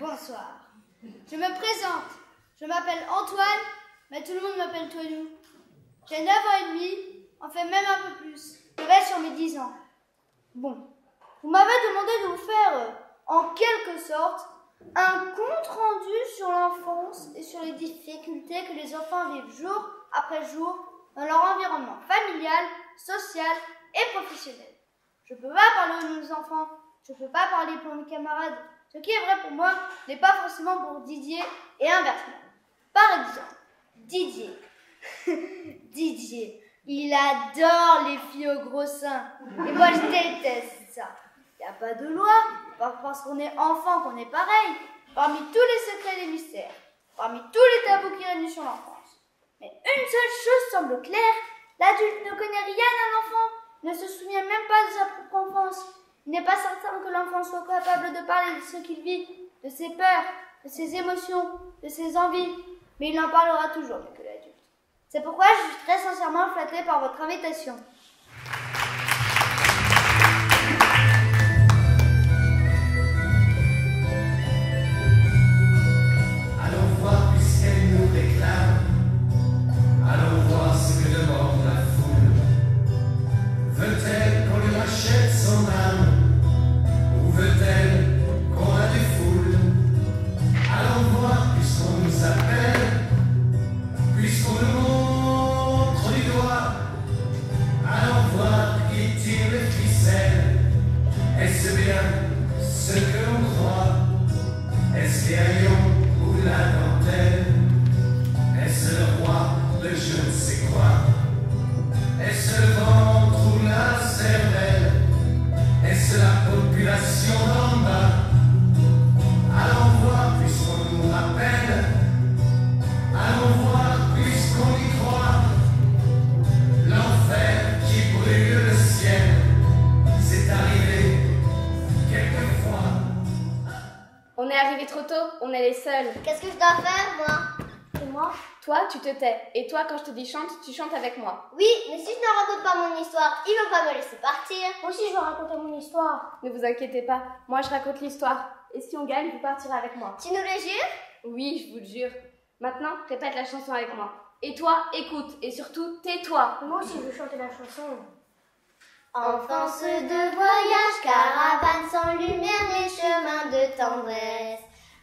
Bonsoir. Je me présente. Je m'appelle Antoine, mais tout le monde m'appelle Toinou. J'ai 9 ans et demi, en fait même un peu plus. Je vais sur mes 10 ans. Bon, vous m'avez demandé de vous faire, en quelque sorte, un compte rendu sur l'enfance et sur les difficultés que les enfants vivent jour après jour dans leur environnement familial, social et professionnel. Je ne peux pas parler de nos enfants, je ne peux pas parler pour mes camarades. Ce qui est vrai pour moi n'est pas forcément pour Didier et inversement. Par exemple, Didier. Didier, il adore les filles aux gros seins. Et moi, je déteste ça. Il n'y a pas de loi, pas parce qu'on est enfant qu'on est pareil. Parmi tous les secrets et les mystères, parmi tous les tabous qui règnent sur l'enfance. Mais une seule chose semble claire, l'adulte ne connaît rien à l'enfant, ne se souvient même pas de sa propre enfance. Il n'est pas certain que l'enfant soit capable de parler de ce qu'il vit, de ses peurs, de ses émotions, de ses envies, mais il en parlera toujours mieux que l'adulte. C'est pourquoi je suis très sincèrement flattée par votre invitation. Allons voir puisqu'elle nous réclame, allons voir ce que demande la foule. Veut-elle qu'on lui rachète son âme? Ou veut-elle qu'on la défoule? Allons voir puisqu'on nous appelle, puisqu'on nous montre du doigt. Allons voir qui tire les ficelles. Est-ce bien ce que l'on croit? Est-ce les haillons ou la dentelle? Est-ce le roi de je ne sais quoi? Est-ce le ventre ou la cervelle? Est-ce la population d'en bas? Allons voir puisqu'on nous rappelle, allons voir puisqu'on y croit. L'enfer qui brûle le ciel, c'est arrivé quelquefois. On est arrivé trop tôt, on est les seuls. Qu'est-ce que je dois faire, moi? Et moi? Toi, tu te tais. Et toi, quand je te dis chante, tu chantes avec moi. Oui, mais si je ne raconte pas mon histoire, ils vont pas me laisser partir. Moi aussi, je veux raconter mon histoire. Ne vous inquiétez pas, moi je raconte l'histoire. Et si on gagne, vous partirez avec moi. Tu nous le jures? Oui, je vous le jure. Maintenant, répète la chanson avec moi. Et toi, écoute. Et surtout, tais-toi. Moi aussi, je veux chanter la chanson. Enfance de voyage, caravane sans lumière, des chemins de tendresse,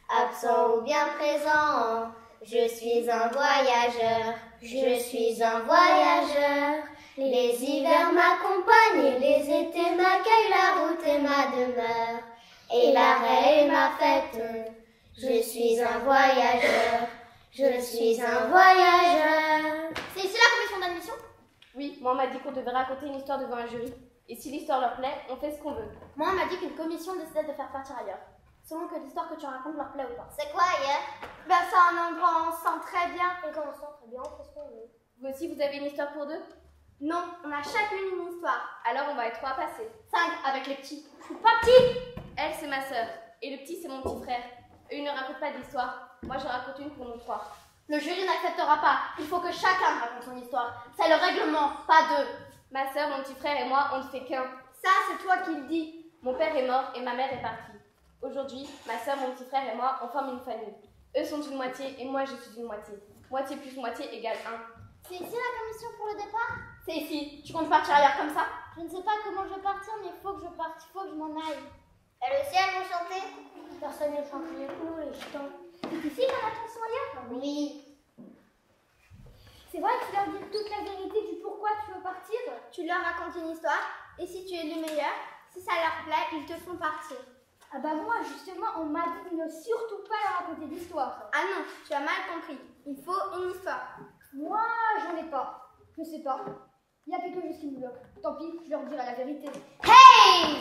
absent ou bien présent, je suis un voyageur, je suis un voyageur. Les hivers m'accompagnent et les étés m'accueillent, la route est ma demeure, et l'arrêt est ma fête. Je suis un voyageur, je suis un voyageur. C'est ici la commission d'admission? Oui, moi on m'a dit qu'on devait raconter une histoire devant un jury. Et si l'histoire leur plaît, on fait ce qu'on veut. Moi, on m'a dit qu'une commission décidait de faire partir ailleurs, selon que l'histoire que tu racontes leur plaît ou pas. C'est quoi ailleurs? Ben c'est un endroit où on se sent très bien. Et quand on se sent très bien, on fait ce qu'on veut. Vous aussi, vous avez une histoire pour deux? Non, on a chacune une histoire. Alors on va être trois à passer. 5 avec les petits. Je suis pas petit. Elle, c'est ma sœur. Et le petit, c'est mon petit frère. Eux, ils ne racontent pas d'histoire. Moi, je raconte une pour nous trois. Le jury n'acceptera pas. Il faut que chacun raconte son histoire. C'est le règlement, pas deux. Ma sœur, mon petit frère et moi, on ne fait qu'un. Ça, c'est toi qui le dis. Mon père est mort et ma mère est partie. Aujourd'hui, ma sœur, mon petit frère et moi, on forme une famille. Eux sont une moitié et moi, je suis une moitié. Moitié plus moitié égale 1. C'est ici la commission pour le départ? C'est ici. Tu comptes partir ailleurs comme ça? Je ne sais pas comment je vais partir, mais il faut que je parte, il faut que je m'en aille. Elle aussi, elles vont chanter? Personne ne chante avec nous, les jetons. C'est ici qu'on a chanson ailleurs? Oui. C'est vrai que tu leur dis toute la vérité du pourquoi tu veux partir? Tu leur racontes une histoire, et si tu es le meilleur, si ça leur plaît, ils te font partir. Ah bah moi, justement, on m'a dit de ne surtout pas leur raconter d'histoire. Ah non, tu as mal compris. Il faut une histoire. Moi, j'en ai pas. Je sais pas. Il y a quelque chose qui me bloque. Tant pis, je leur dirai la vérité. Hey!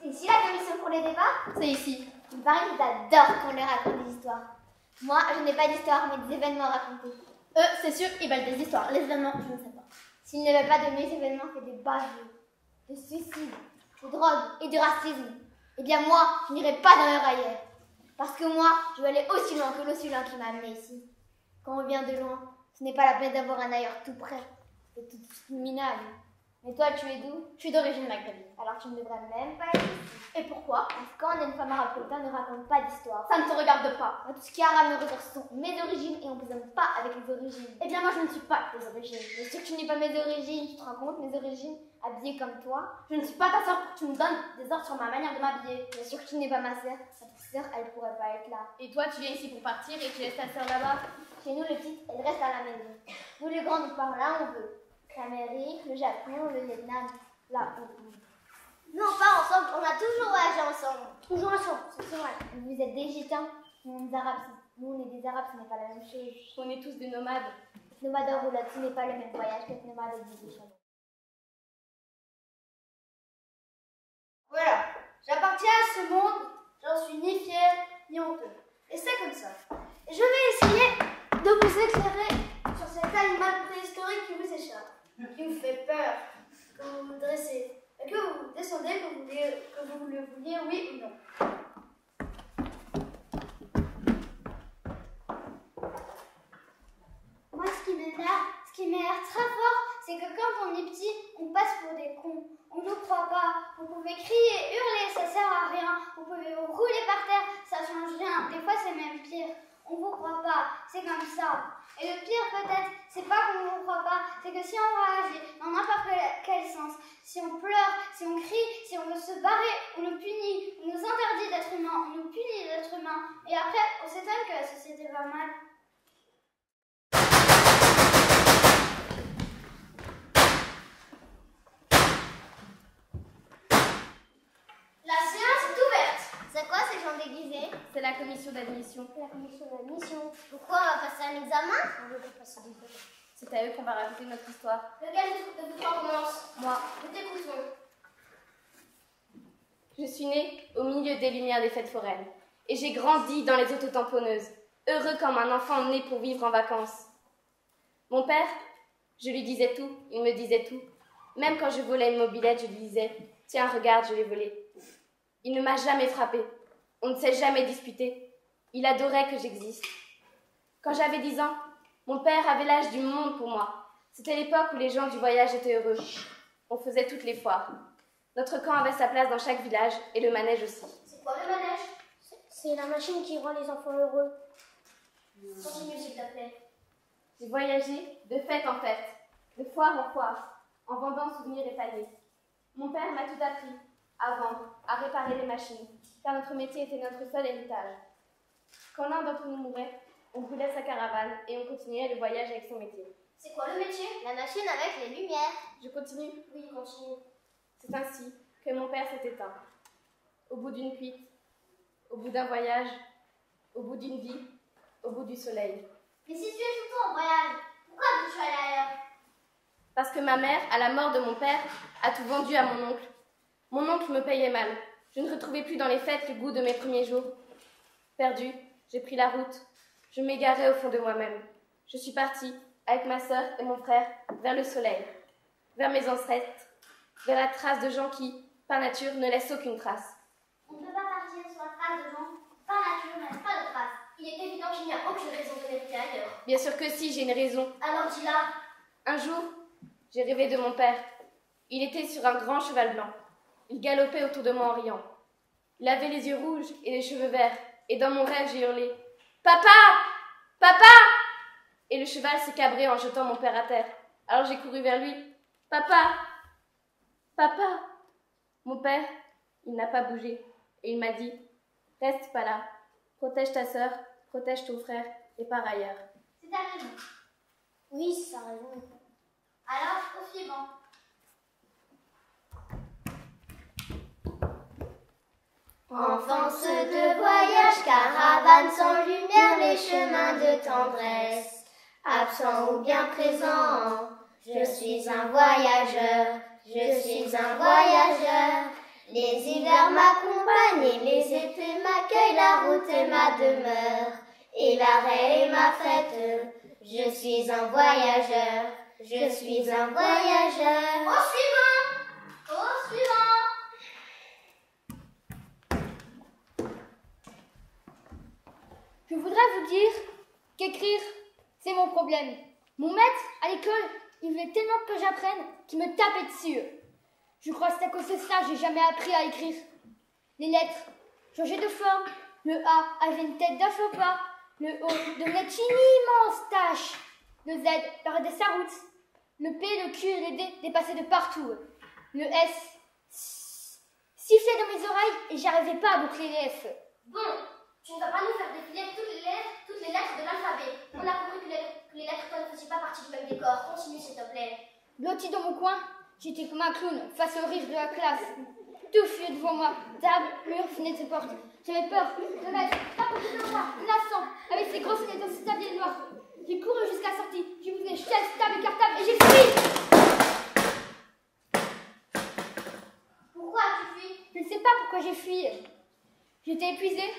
C'est ici la commission pour les débats? C'est ici. Il paraît qu'ils adorent qu'on leur raconte des histoires. Moi, je n'ai pas d'histoire, mais des événements racontés. Eux, c'est sûr, ils veulent des histoires. Les événements, je ne sais pas. S'ils ne veulent pas de mes événements, c'est des bavures, de suicides, de drogue et de racisme. Eh bien moi, je n'irai pas dans leur ailleurs. Parce que moi, je veux aller aussi loin que l'océan qui m'a amené ici. Quand on vient de loin, ce n'est pas la peine d'avoir un ailleurs tout près. C'est tout minable. Mais toi, tu es d'où? Je suis d'origine maghrébine. Alors tu ne devrais même pas être ici. Et pourquoi? Parce qu'on est une femme arabe, ne raconte pas d'histoire. Ça ne te regarde pas. Moi, tout ce qui est arabe me regarde, ce sont mes origines et on ne plaisante pas avec les origines. Eh bien, moi, je ne suis pas tes origines. Bien sûr que tu n'es pas mes origines, tu te rends compte, mes origines, habillée comme toi. Je ne suis pas ta soeur pour que tu me donnes des ordres sur ma manière de m'habiller. Bien sûr que tu n'es pas ma sœur, ta petite sœur, elle pourrait pas être là. Et toi, tu viens ici pour partir et tu laisses ta sœur là-bas. Chez nous, les petites, elles restent à la maison. Nous, les grands, nous partons là où on veut. L'Amérique, le Japon, le Vietnam, là où on veut. Non, pas ensemble, on a toujours voyagé ensemble. Toujours ensemble, c'est vrai. Vous êtes des gitans, nous, on est des arabes. Nous, on est des arabes, ce n'est pas la même chose. On est tous des nomades. Nomade en roulotte, ce n'est pas le même voyage qu'être nomade avec des chameaux. Voilà, j'appartiens à ce monde, j'en suis ni fière ni honteux. Et c'est comme ça. Et je vais essayer de vous éclairer sur cet animal préhistorique qui vous échappe, qui vous fait peur, que vous vous dressez, et que vous descendez, que vous le vouliez, oui ou non. Moi, ce qui m'énerve très fort, c'est que quand on est petit, on passe pour des cons. On ne croit pas. Vous pouvez crier, hurler, ça sert à rien. Vous pouvez vous rouler par terre, ça change rien. Des fois, c'est même pire. On vous croit pas. C'est comme ça. Et le pire, peut-être, c'est pas qu'on ne vous croit pas, c'est que si on réagit dans n'importe quel sens, si on pleure, si on crie, si on veut se barrer, on nous punit, on nous interdit d'être humain, on nous punit d'être humain. Et après, on s'étonne que la société va mal. La séance est ouverte. C'est quoi ces gens déguisés? C'est la commission d'admission. La commission d'admission. Pourquoi on va passer un examen? On veut pas passer des examens. C'est à eux qu'on va raconter notre histoire. Lequel de vous trois commence? Moi, Nous t'écoutons. je suis née au milieu des lumières des fêtes foraines. Et j'ai grandi dans les autotamponneuses, heureux comme un enfant né pour vivre en vacances. Mon père, je lui disais tout, il me disait tout. Même quand je volais une mobilette, je lui disais « Tiens, regarde, je l'ai volée ». Il ne m'a jamais frappée. On ne s'est jamais disputé. Il adorait que j'existe. Quand j'avais 10 ans, mon père avait l'âge du monde pour moi. C'était l'époque où les gens du voyage étaient heureux. On faisait toutes les foires. Notre camp avait sa place dans chaque village et le manège aussi. C'est quoi le manège? C'est la machine qui rend les enfants heureux. Continue s'il te plaît. J'ai voyagé de fête en fête, de foire en foire, en vendant souvenirs et paniers. Mon père m'a tout appris, à vendre, à réparer les machines, car notre métier était notre seul héritage. Quand l'un d'entre nous mourait, on brûlait sa caravane et on continuait le voyage avec son métier. C'est quoi le métier? La machine avec les lumières. Je continue. Oui, continue. C'est ainsi que mon père s'est éteint. Au bout d'une cuite, au bout d'un voyage, au bout d'une vie, au bout du soleil. Mais si tu es tout le temps en voyage, pourquoi veux-tu aller ailleurs? Parce que ma mère, à la mort de mon père, a tout vendu à mon oncle. Mon oncle me payait mal. Je ne retrouvais plus dans les fêtes le goût de mes premiers jours. Perdue, j'ai pris la route. Je m'égarais au fond de moi-même. Je suis partie, avec ma sœur et mon frère, vers le soleil, vers mes ancêtres, vers la trace de gens qui, par nature, ne laissent aucune trace. On ne peut pas partir sur la trace de gens. Par nature, n'aime pas de trace. Il est évident qu'il n'y a aucune raison de l'habiter ailleurs. Bien sûr que si, j'ai une raison. Alors dis-la. Un jour, j'ai rêvé de mon père. Il était sur un grand cheval blanc. Il galopait autour de moi en riant. Il avait les yeux rouges et les cheveux verts. Et dans mon rêve, j'ai hurlé « Papa! Papa !» Et le cheval s'est cabré en jetant mon père à terre. Alors j'ai couru vers lui. « Papa! Papa !» Mon père, il n'a pas bougé. Et il m'a dit « Reste pas là. Protège ta sœur, protège ton frère et pars ailleurs. » C'est ta raison. Oui, c'est sa raison. Alors, au suivant. Enfance de voyage, caravane sans lumière, les chemins de tendresse, absent ou bien présent, je suis un voyageur, je suis un voyageur. Les hivers m'accompagnent et les étés m'accueillent, la route est ma demeure, et l'arrêt est ma fête. Je suis un voyageur, je suis un voyageur. Au suivant! Au suivant! Je voudrais vous dire qu'écrire, c'est mon problème. Mon maître, à l'école, Il voulait tellement que j'apprenne qu'il me tapait dessus. Je crois que c'est à cause de ça que j'ai jamais appris à écrire. Les lettres changeaient de forme. Le A avait une tête d'Afropa. Le O devenait une immense tache. Le Z perdait sa route. Le P, le Q et le D dépassaient de partout. Le S sifflait dans mes oreilles et j'arrivais pas à boucler les F. Bon, tu ne vas pas nous faire défiler toutes les lettres de l'alphabet. On a compris que les lettres ne faisaient pas partie du même décor. Continue, s'il te plaît. Blotti dans mon coin, j'étais comme un clown face aux riches de la classe. Tout fut devant moi, table, mur, fenêtre et porte. J'avais peur de mettre à côté de moi, menaçant, avec ses grosses lunettes de tablier noir. J'ai couru jusqu'à la sortie, j'ai bougé chaise, table et cartable et j'ai fui. Pourquoi tu fuis? Je ne sais pas pourquoi j'ai fui. J'étais épuisée,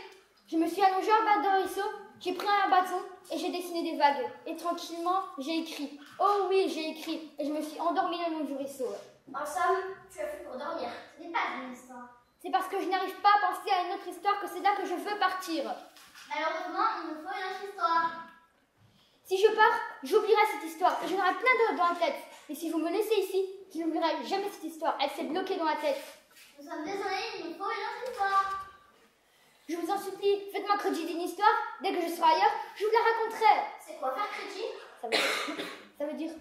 je me suis allongée en bas d'un ruisseau, j'ai pris un bâton et j'ai dessiné des vagues. Et tranquillement, j'ai écrit. Oh oui, j'ai écrit. Et je me suis endormie le long du ruisseau. En somme, tu as fui pour dormir. Ce n'est pas une histoire. C'est parce que je n'arrive pas à penser à une autre histoire que c'est là que je veux partir. Malheureusement, il nous faut une autre histoire. Si je pars, j'oublierai cette histoire et j'en aurai plein d'autres dans la tête. Et si vous me laissez ici, je n'oublierai jamais cette histoire. Elle s'est bloquée dans la tête. Nous sommes désolés, il nous faut une autre histoire. Je vous en supplie, faites-moi crédit d'une histoire. Dès que je serai ailleurs, je vous la raconterai. C'est quoi faire crédit? Ça veut dire...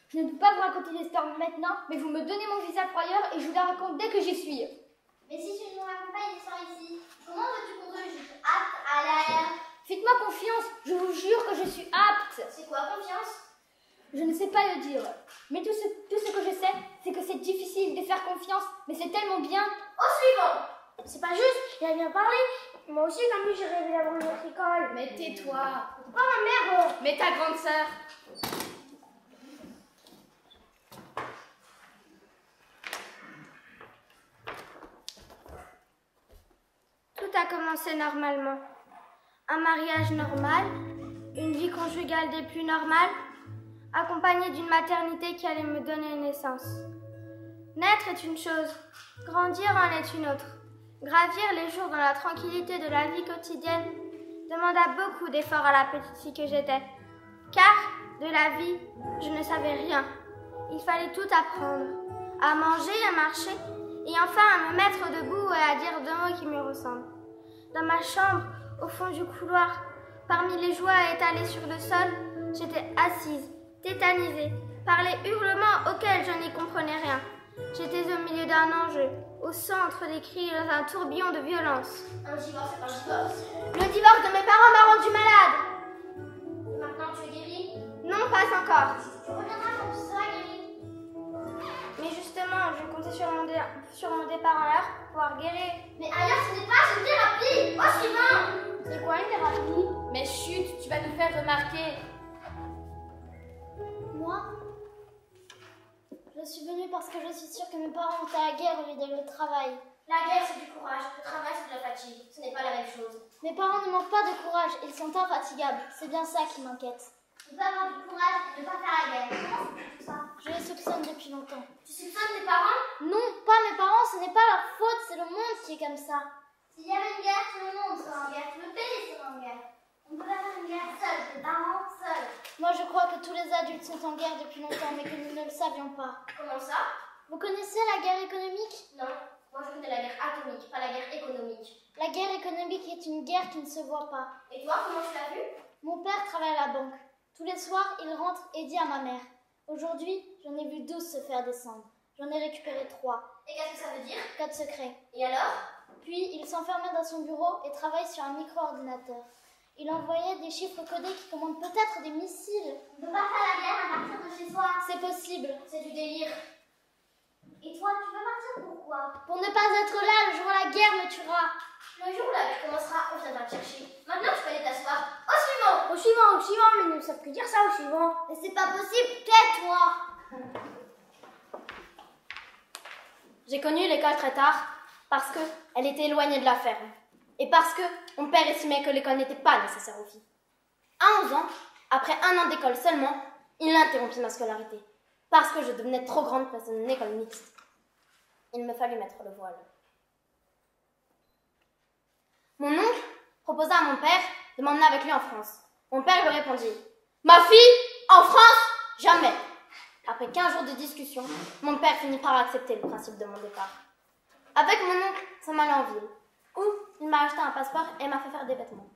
Je ne peux pas vous raconter l'histoire maintenant, mais vous me donnez mon visa pour ailleurs et je vous la raconte dès que j'y suis. Mais si tu ne nous racontes pas une histoire ici, comment veux-tu qu'on te juge apte à l'air? Faites-moi confiance, je vous jure que je suis apte. C'est quoi confiance? Je ne sais pas le dire, mais tout ce que je sais, c'est que c'est difficile de faire confiance, mais c'est tellement bien. Au suivant! C'est pas juste, il a bien parlé. Moi aussi, comme lui, j'ai rêvé d'avoir une autre école. Mais tais-toi. Oh ma mère! Mais ta grande sœur. Tout a commencé normalement. Un mariage normal, une vie conjugale des plus normales, accompagnée d'une maternité qui allait me donner naissance. Naître est une chose, grandir en est une autre. Gravir les jours dans la tranquillité de la vie quotidienne demanda beaucoup d'efforts à la petite fille que j'étais. Car, de la vie, je ne savais rien. Il fallait tout apprendre, à manger, à marcher, et enfin à me mettre debout et à dire 2 mots qui me ressemblent. Dans ma chambre, au fond du couloir, parmi les joies étalées sur le sol, j'étais assise, tétanisée, par les hurlements auxquels je n'y comprenais rien. J'étais au milieu d'un enjeu, au centre des cris dans un tourbillon de violence. Un divorce, c'est pas un divorce. Le divorce de mes parents m'a rendue malade. Et maintenant, tu es guérie? Non, pas encore. Tu reviendras quand tu seras guérie. Mais justement, je comptais sur mon départ en l'heure pour pouvoir guérir. Mais ailleurs, ce n'est pas une thérapie. Au suivant! C'est quoi une thérapie? Mais chut, tu vas nous faire remarquer. Moi, je suis venue parce que je suis sûre que mes parents ont à la guerre au lieu d'aller au travail. La guerre, c'est du courage. Le travail, c'est de la fatigue. Ce n'est pas la même chose. Mes parents ne manquent pas de courage, ils sont infatigables. C'est bien ça qui m'inquiète. Tu peux avoir du courage et ne pas faire la guerre. Comment c'est tout ça? Je les soupçonne depuis longtemps. Tu soupçonnes tes parents? Non, pas mes parents, ce n'est pas leur faute, c'est le monde qui est comme ça. S'il y avait une guerre, tout le monde serait en guerre. Tout le pays serait en guerre. On peut pas faire une guerre seul, tes parents seuls. Moi, je crois que tous les adultes sont en guerre depuis longtemps, mais que nous ne le savions pas. Comment ça? Vous connaissez la guerre économique? Non. Moi, je connais la guerre atomique, pas la guerre économique. La guerre économique est une guerre qui ne se voit pas. Et toi, comment tu l'as vu? Mon père travaille à la banque. Tous les soirs, il rentre et dit à ma mère. Aujourd'hui, j'en ai vu 12 se faire descendre. J'en ai récupéré 3. Et qu'est-ce que ça veut dire? Code secret. Et alors? Puis, il s'enfermait dans son bureau et travaille sur un micro-ordinateur. Il envoyait des chiffres codés qui commandent peut-être des missiles. On ne peut pas faire la guerre à partir de chez soi. C'est possible. C'est du délire. Et toi, tu veux partir pourquoi? Pour ne pas être là le jour où la guerre me tuera. Le jour où la guerre commencera, on viendra te chercher. Maintenant, tu peux aller t'asseoir. Au suivant! Au suivant, mais ils ne savent que dire ça au suivant. Mais c'est pas possible, tais-toi! J'ai connu l'école très tard parce qu'elle était éloignée de la ferme. Et parce que mon père estimait que l'école n'était pas nécessaire aux filles. À 11 ans, après 1 an d'école seulement, il interrompit ma scolarité. Parce que je devenais trop grande pour une école mixte. Il me fallut mettre le voile. Mon oncle proposa à mon père de m'emmener avec lui en France. Mon père lui répondit « Ma fille, en France, jamais !» Après 15 jours de discussion, mon père finit par accepter le principe de mon départ. Avec mon oncle, ça m'allait en ville, où il m'a acheté un passeport et m'a fait faire des vêtements.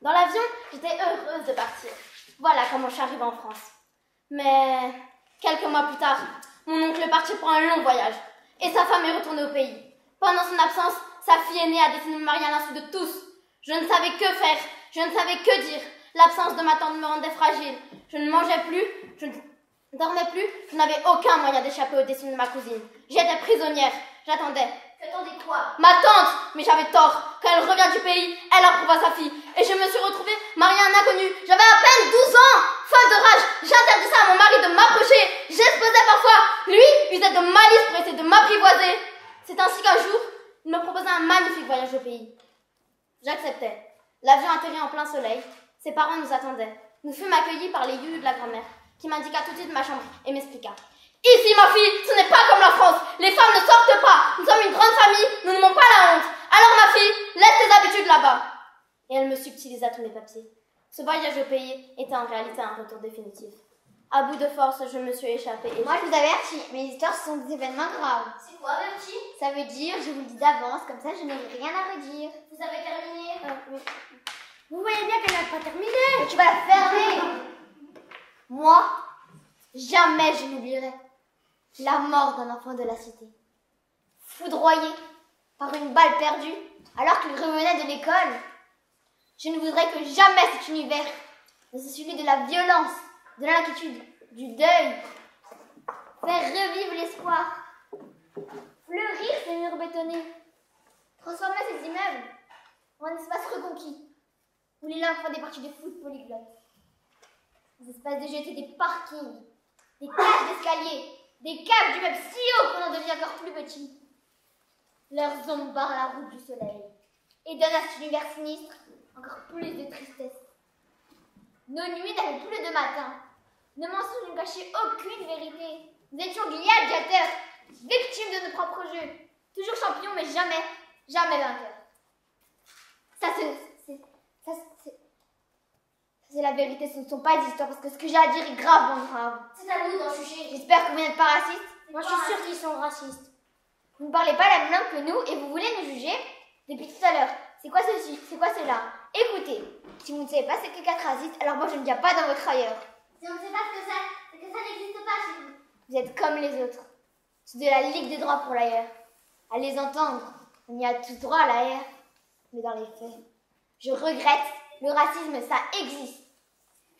Dans l'avion, j'étais heureuse de partir. Voilà comment je suis arrivée en France. Mais quelques mois plus tard, mon oncle est parti pour un long voyage et sa femme est retournée au pays. Pendant son absence, sa fille aînée a décidé de me marier à l'insu de tous. Je ne savais que faire, je ne savais que dire. L'absence de ma tante me rendait fragile. Je ne mangeais plus, je ne dormais plus, je n'avais aucun moyen d'échapper au destin de ma cousine. J'étais prisonnière, j'attendais. T'attendais quoi? Ma tante! Mais j'avais tort. Quand elle revient du pays, elle approuve à sa fille. Et je me suis retrouvée mariée à un inconnu. J'avais à peine 12 ans! Folle de rage, j'interdisais à mon mari de m'approcher. J'exposais parfois. Lui usait de malice pour essayer de m'apprivoiser. C'est ainsi qu'un jour, il me proposait un magnifique voyage au pays. J'acceptais. L'avion atterrit en plein soleil. Ses parents nous attendaient. Nous fûmes accueillis par les youyous de la grand-mère, qui m'indiqua tout de suite ma chambre et m'expliqua. Ici, ma fille, ce n'est pas comme la France. Les femmes ne sortent pas. Nous sommes une grande famille, nous n'avons pas la honte. Alors, ma fille, laisse tes habitudes là-bas. Et elle me subtilisa tous mes papiers. Ce voyage au pays était en réalité un retour définitif. À bout de force, je me suis échappée. Et Moi, je vous avertis, mes histoires sont des événements graves. C'est quoi, Bertie? Ça veut dire, je vous le dis d'avance, comme ça je n'ai rien à redire. Vous avez terminé? Vous voyez bien qu'elle n'a pas terminé. Mais tu vas la fermer. Moi, jamais je n'oublierai la mort d'un enfant de la cité. Foudroyé par une balle perdue alors qu'il revenait de l'école. Je ne voudrais que jamais cet univers ne soit celui de la violence, de l'inquiétude, du deuil. Faire revivre l'espoir. Fleurir ces murs bétonnés. Transformer ces immeubles en un espace reconquis où les langues font des parties de foot polyglottes. Des espaces de jeter, des parkings, des cages d'escalier, des caves d'immeubles si hauts qu'on en devient encore plus petit. Leurs ombres barrent la route du soleil et donnent à cet univers sinistre encore plus de tristesse. Nos nuits n'avaient plus de matin. Nos mensonges ne cachaient aucune vérité. Nous étions gladiateurs, victimes de nos propres jeux. Toujours champions, mais jamais, jamais vainqueurs. C'est la vérité, ce ne sont pas des histoires, parce que ce que j'ai à dire est gravement grave. C'est à nous d'en juger. J'espère que vous n'êtes pas racistes. Moi, je suis sûre qu'ils sont racistes. Vous ne parlez pas la même langue que nous et vous voulez nous juger depuis tout à l'heure. C'est quoi ceci? C'est quoi cela? Écoutez, si vous ne savez pas ce qu'est qu'être raciste, alors moi je ne viens pas dans votre ailleurs. Si on ne sait pas ce que c'est que ça n'existe pas chez nous. Vous êtes comme les autres. C'est de la Ligue des droits pour l'ailleurs. À les entendre, on y a tout droit à l'ailleurs. Mais dans les faits, je regrette, le racisme, ça existe.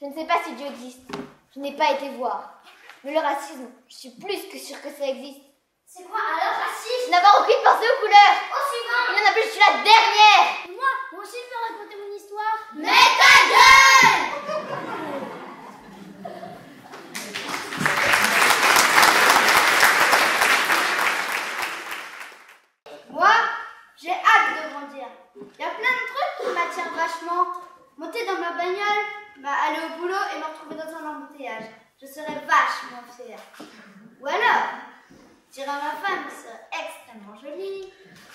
Je ne sais pas si Dieu existe. Je n'ai pas été voir. Mais le racisme, je suis plus que sûre que ça existe. C'est quoi alors raciste? N'avoir aucune pensée aux couleurs. Au suivant! Il y en a plus, je suis la dernière. Moi aussi, je peux raconter mon histoire. Mets ta gueule! Moi, j'ai hâte de grandir. Il y a plein de trucs qui m'attirent vachement. Monter dans ma bagnole, aller au boulot et me retrouver dans un embouteillage. Je serais vachement fière. Ou alors, dire à ma femme qui serait extrêmement jolie.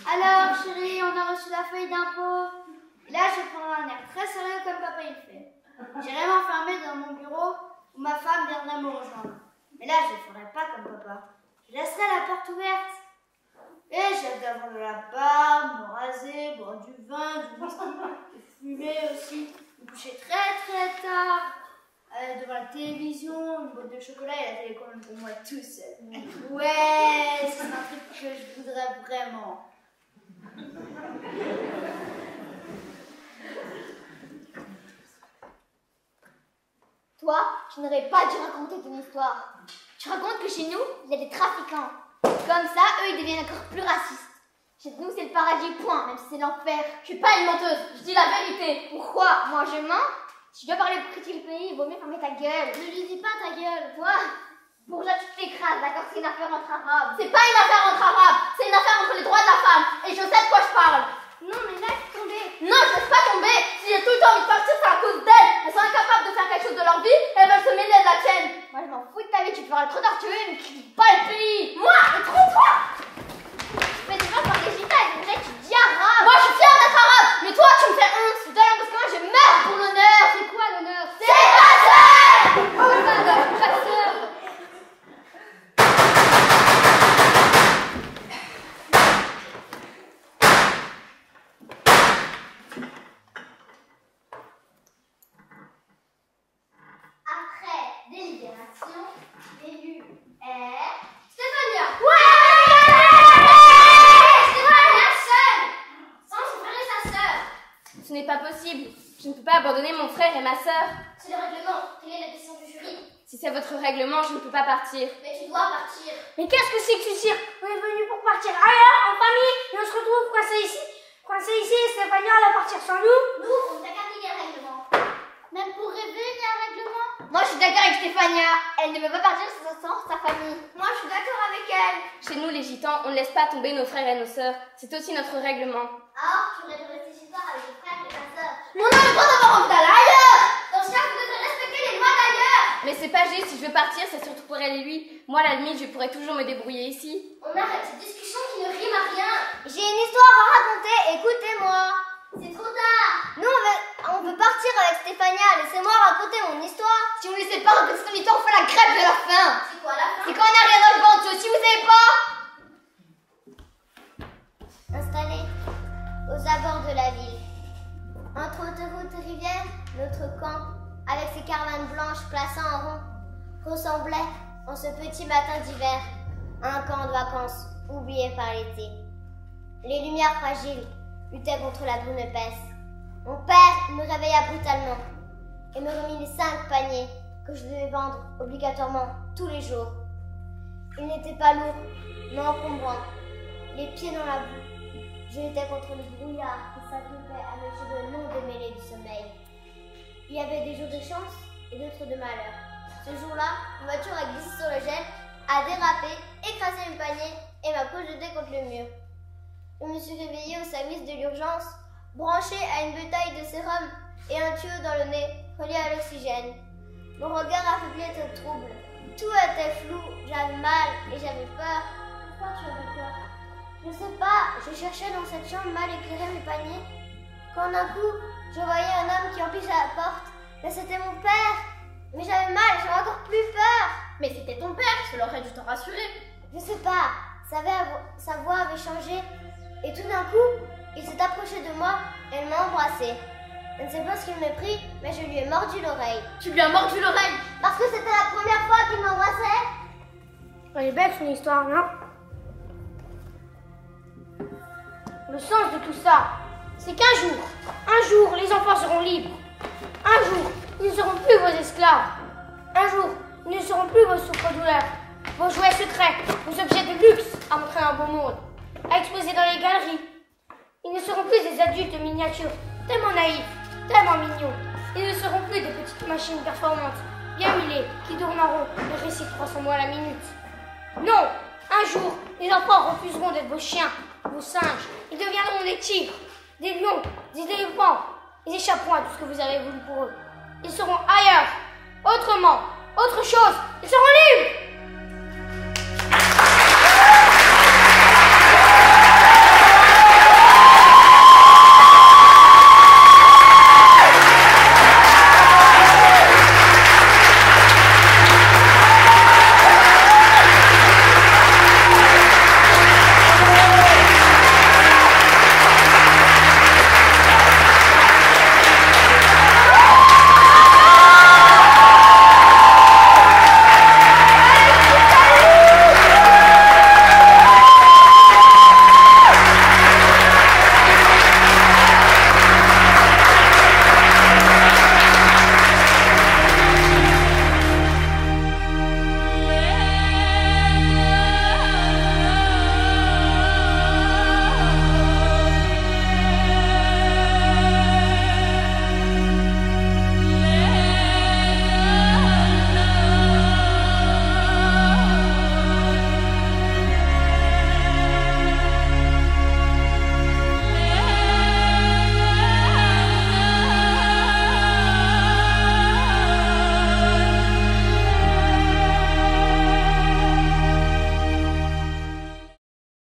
Alors, chérie, on a reçu la feuille d'impôt. Et là, je prendrai un air très sérieux comme papa il fait. J'irai m'enfermer dans mon bureau où ma femme viendra me rejoindre. Mais là, je ne ferai pas comme papa. Je laisserai la porte ouverte. Et j'ai d'avoir de la barbe, me raser, boire du vin, du whisky, fumer aussi, me coucher très tard, devant la télévision, une boîte de chocolat et la télécommande pour moi tout seul. Ouais, c'est un truc que je voudrais vraiment. Toi, tu n'aurais pas dû raconter ton histoire. Tu racontes que chez nous, il y a des trafiquants. Comme ça, eux, ils deviennent encore plus racistes. Chez nous, c'est le paradis, point, même si c'est l'enfer. Je suis pas une menteuse, je dis la vérité. Pourquoi? Moi, je mens? Si tu dois parler pour critiquer le pays, il vaut mieux fermer ta gueule. Ne lui dis pas ta gueule. Toi, bourgeois, tu t'écrases, d'accord? C'est une affaire entre arabes. C'est pas une affaire entre arabes, c'est une affaire entre les droits de la femme. Et je sais de quoi je parle. Non, mais laisse tomber. Non, je laisse pas tomber. Si j'ai tout le temps envie de partir, c'est à cause d'elles. Elles sont incapables de faire quelque chose de leur vie, elles veulent se mêler de la tienne. Moi, je m'en fous de ta vie, tu feras trop tortueux, mais tu pas le pays. Moi, trompe-toi. Mais tu vas par les gitans, et déjà, tu dis arabe. Moi, je suis fière d'être arabe, mais toi, tu me fais honte. C'est toi, parce que moi, je meurs pour l'honneur. C'est quoi l'honneur? C'est pas ça. Oh, pas sœur. Ce n'est pas possible. Je ne peux pas abandonner mon frère et ma sœur. C'est le règlement. Quelle est la décision du jury? Si c'est votre règlement, je ne peux pas partir. Mais tu dois partir. Mais qu'est-ce que c'est que ce cirque? On est venu pour partir ailleurs, en famille, et on se retrouve coincés ici. Coincés ici, Stéphania, elle va partir sans nous. Nous, on t'a gardé les règlements. Même pour rêver, il y a un règlement. Moi, je suis d'accord avec Stéphania. Elle ne veut pas partir sans sa famille. Moi, je suis d'accord avec elle. Chez nous, les gitans, on ne laisse pas tomber nos frères et nos sœurs. C'est aussi notre règlement. Alors, tu voudrais rester chez toi avec ton frère et ta sœur. Mais on a le droit d'avoir envie d'aller ailleurs. Dans ce cas, vous devez respecter les lois d'ailleurs. Mais c'est pas juste, si je veux partir, c'est surtout pour elle et lui. Moi, à la limite, je pourrais toujours me débrouiller ici. On arrête cette discussion qui ne rime à rien. J'ai une histoire à raconter, écoutez-moi. C'est trop tard. Nous, on veut partir avec Stéphania. Laissez-moi raconter mon histoire. Si vous ne laissez pas raconter son histoire, on fait la crêpe de la faim. C'est quoi la fin? C'est quand on a rien dans le ventre, si vous savez pas. Installé aux abords de la ville, entre autoroute et rivière, notre camp, avec ses caravanes blanches plaçant en rond, ressemblait, en ce petit matin d'hiver, à un camp de vacances oublié par l'été. Les lumières fragiles luttaient contre la brune épaisse. Mon père me réveilla brutalement et me remit les 5 paniers que je devais vendre obligatoirement tous les jours. Ils n'étaient pas lourds, mais encombrants, les pieds dans la boue. Je luttais contre le brouillard qui s'agrippait à mes cheveux non démêlés du sommeil. Il y avait des jours de chance et d'autres de malheur. Ce jour-là, ma voiture a glissé sur le gel, a dérapé, écrasé mes paniers et m'a projeté contre le mur. Je me suis réveillée au service de l'urgence, branchée à une bouteille de sérum et un tuyau dans le nez, relié à l'oxygène. Mon regard affaibli était trouble. Tout était flou, j'avais mal et j'avais peur. Pourquoi tu avais peur? Je sais pas, je cherchais dans cette chambre mal éclairée mes paniers, quand d'un coup, je voyais un homme qui empêchait la porte. Mais c'était mon père. Mais j'avais mal, j'avais encore plus peur. Mais c'était ton père, cela aurait dû t'en rassurer. Je sais pas, sa voix avait changé. Et tout d'un coup, il s'est approché de moi et il m'a embrassé. Je ne sais pas ce qu'il m'a pris, mais je lui ai mordu l'oreille. Tu lui as mordu l'oreille. Parce que c'était la première fois qu'il m'embrassait. Elle est belle son histoire, non? Le sens de tout ça, c'est qu'un jour, les enfants seront libres. Un jour, ils ne seront plus vos esclaves. Un jour, ils ne seront plus vos souffres-douleurs, vos jouets secrets, vos objets de luxe à montrer un beau monde, à exposer dans les galeries. Ils ne seront plus des adultes miniatures, tellement naïfs, tellement mignons. Ils ne seront plus des petites machines performantes, bien huilées, qui tournent en rond et récitent 300 mots à la minute. Non, un jour, les enfants refuseront d'être vos chiens, vos singes. Ils deviendront des tigres, des lions, des éléphants. Ils échapperont à tout ce que vous avez voulu pour eux. Ils seront ailleurs, autrement, autre chose. Ils seront libres.